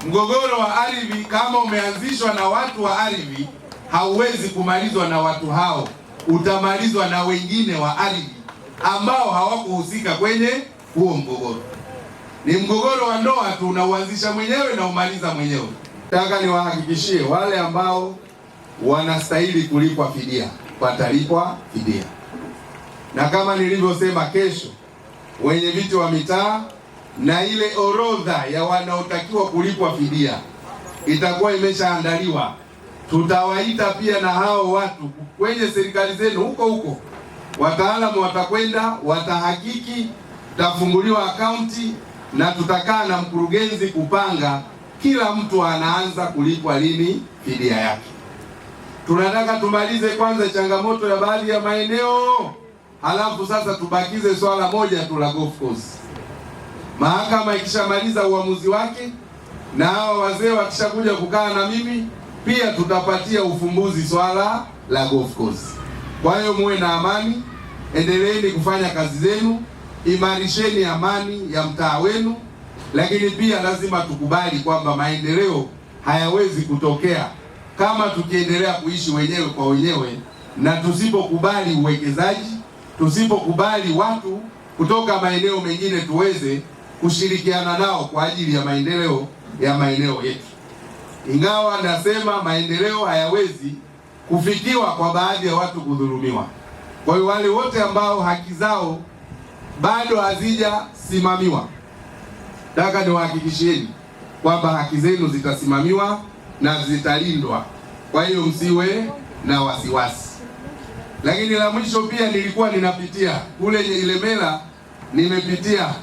Mgogoro wa ardhi kama umeanzishwa na watu wa ardhi, hauwezi kumalizwa na watu hao, utamalizwa na wengine wa ardhi ambao hawakuhusika kwenye huo mgogoro. Ni mgogoro wa ndoa tu, unauanzisha mwenyewe na umaliza mwenyewe. Nataka niwahakikishie wale ambao wanastahili kulipwa fidia watalipwa fidia, na kama nilivyosema, kesho wenye viti wa mitaa na ile orodha ya wanaotakiwa kulipwa fidia itakuwa imeshaandaliwa. Tutawaita pia na hao watu kwenye serikali zenu huko, wataalamu watakwenda, watahakiki, tafunguliwa akaunti na tutakaa na mkurugenzi kupanga kila mtu anaanza kulipwa lini fidia yake. Tunataka tumalize kwanza changamoto ya baadhi ya maeneo, halafu sasa tubakize swala moja tu la golf course. Mahakama ikishamaliza uamuzi wake na hawa wazee wakishakuja kukaa na mimi, pia tutapatia ufumbuzi swala la golf course. Kwa hiyo muwe na amani, endeleeni kufanya kazi zenu, imarisheni amani ya mtaa wenu, lakini pia lazima tukubali kwamba maendeleo hayawezi kutokea kama tukiendelea kuishi wenyewe kwa wenyewe, na tusipokubali uwekezaji, tusipokubali watu kutoka maeneo mengine tuweze kushirikiana nao kwa ajili ya maendeleo ya maeneo yetu. Ingawa nasema maendeleo hayawezi kufikiwa kwa baadhi ya watu kudhulumiwa. Kwa hiyo wale wote ambao haki zao bado hazijasimamiwa, nataka niwahakikishieni kwamba haki zenu zitasimamiwa na zitalindwa. Kwa hiyo msiwe na wasiwasi. Lakini la mwisho pia, nilikuwa ninapitia kule Ilemela, nimepitia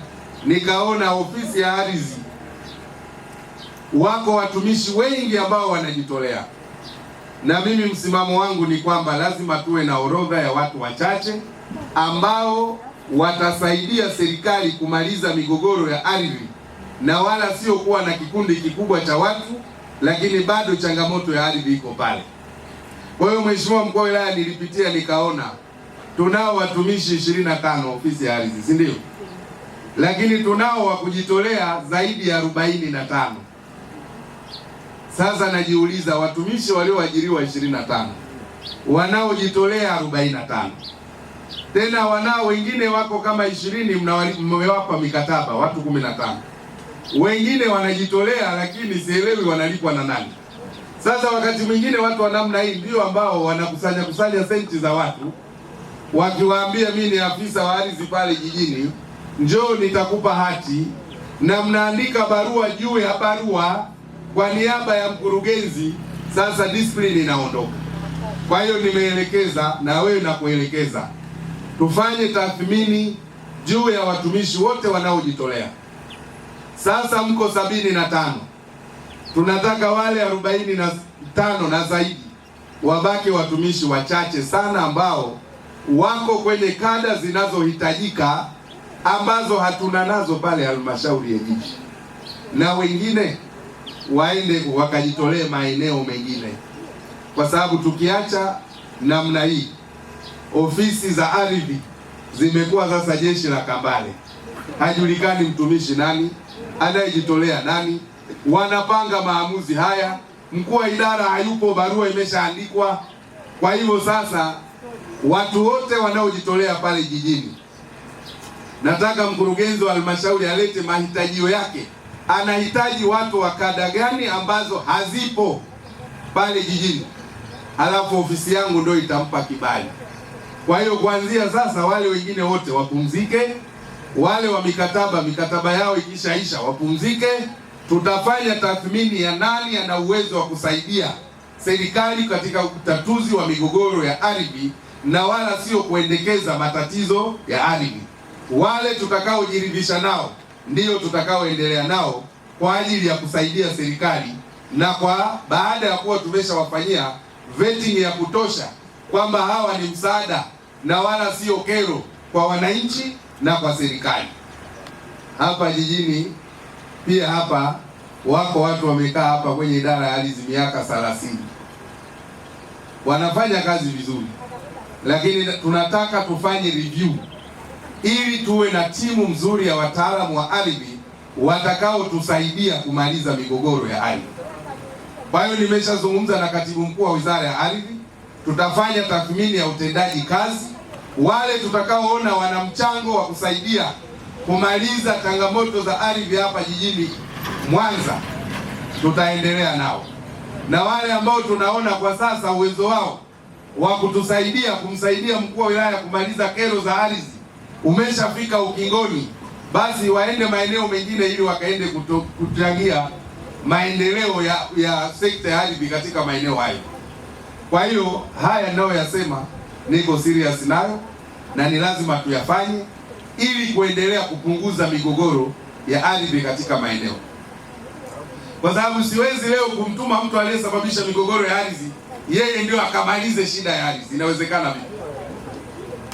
nikaona ofisi ya ardhi, wako watumishi wengi ambao wanajitolea, na mimi msimamo wangu ni kwamba lazima tuwe na orodha ya watu wachache ambao watasaidia serikali kumaliza migogoro ya ardhi, na wala sio kuwa na kikundi kikubwa cha watu lakini bado changamoto ya ardhi iko pale. Kwa hiyo Mheshimiwa Mkuu wa Wilaya, nilipitia nikaona tunao watumishi 25 ofisi ya ardhi, si ndio? Lakini tunao wa kujitolea zaidi ya 45. Sasa najiuliza, watumishi walioajiriwa 25, wanaojitolea 45, tena wanao wengine wako kama 20 mmewapa mikataba watu 15, wengine wanajitolea lakini sielewi wanalipwa na nani. Sasa wakati mwingine watu wa namna hii ndio ambao wanakusanya senti za watu, wakiwaambia mimi ni afisa wa ardhi pale jijini, njoo nitakupa hati, na mnaandika barua juu ya barua kwa niaba ya mkurugenzi. Sasa discipline inaondoka. Kwa hiyo nimeelekeza na wewe na kuelekeza tufanye tathmini juu ya watumishi wote wanaojitolea. Sasa mko 75, tunataka wale 45 na zaidi wabaki watumishi wachache sana ambao wako kwenye kada zinazohitajika ambazo hatuna nazo pale halmashauri ya jiji, na wengine waende wakajitolee maeneo mengine, kwa sababu tukiacha namna hii ofisi za ardhi zimekuwa sasa jeshi la kambale. Hajulikani mtumishi nani, anayejitolea nani, wanapanga maamuzi haya, mkuu wa idara hayupo, barua imeshaandikwa. Kwa hivyo sasa watu wote wanaojitolea pale jijini, nataka mkurugenzi wa halmashauri alete mahitajio yake, anahitaji watu wa kada gani ambazo hazipo pale jijini, halafu ofisi yangu ndio itampa kibali. Kwa hiyo kuanzia sasa wale wengine wote wapumzike, wale wa mikataba yao ikishaisha wapumzike. Tutafanya tathmini ya nani ana uwezo wa kusaidia serikali katika utatuzi wa migogoro ya ardhi, na wala sio kuendekeza matatizo ya ardhi. Wale tutakaojiridhisha nao ndio tutakaoendelea nao kwa ajili ya kusaidia serikali, na kwa baada ya kuwa tumeshawafanyia vetting ya kutosha kwamba hawa ni msaada na wala sio kero kwa wananchi na kwa serikali. Hapa jijini pia hapa wako watu wamekaa hapa kwenye idara ya ardhi miaka 30, wanafanya kazi vizuri, lakini tunataka tufanye review ili tuwe na timu mzuri ya wataalamu wa ardhi watakaotusaidia kumaliza migogoro ya ardhi. Kwa hiyo nimeshazungumza na katibu mkuu wa Wizara ya Ardhi, tutafanya tathmini ya utendaji kazi. Wale tutakaoona wana mchango wa kusaidia kumaliza changamoto za ardhi hapa jijini Mwanza tutaendelea nao, na wale ambao tunaona kwa sasa uwezo wao wa kutusaidia kumsaidia mkuu wa wilaya kumaliza kero za ardhi umeshafika ukingoni, basi waende maeneo mengine ili wakaende kuchangia maendeleo ya sekta ya ardhi katika maeneo hayo. Kwa hiyo haya ninayoyasema niko serious nayo na ni lazima tuyafanye ili kuendelea kupunguza migogoro ya ardhi katika maeneo, kwa sababu siwezi leo kumtuma mtu aliyesababisha migogoro ya ardhi yeye ndio akamalize shida ya ardhi. Inawezekana vipi?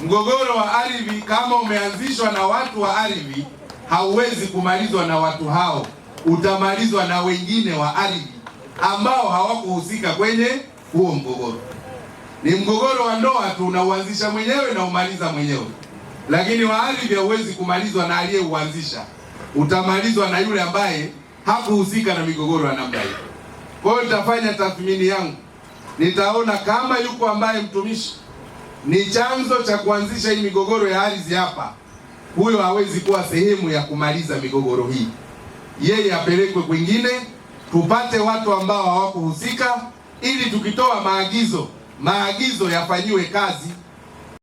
Mgogoro wa ardhi kama umeanzishwa na watu wa ardhi hauwezi kumalizwa na watu hao, utamalizwa na wengine wa ardhi ambao hawakuhusika kwenye huo mgogoro. Ni mgogoro wa ndoa tu unauanzisha mwenyewe na umaliza mwenyewe, lakini wa ardhi hauwezi kumalizwa na aliyeuanzisha, utamalizwa na yule ambaye hakuhusika na migogoro ya namna hiyo. Kwa hiyo nitafanya tathmini yangu, nitaona kama yuko ambaye mtumishi ni chanzo cha kuanzisha hii migogoro ya ardhi hapa, huyo hawezi kuwa sehemu ya kumaliza migogoro hii. Yeye apelekwe kwingine, tupate watu ambao hawakuhusika, ili tukitoa maagizo yafanyiwe kazi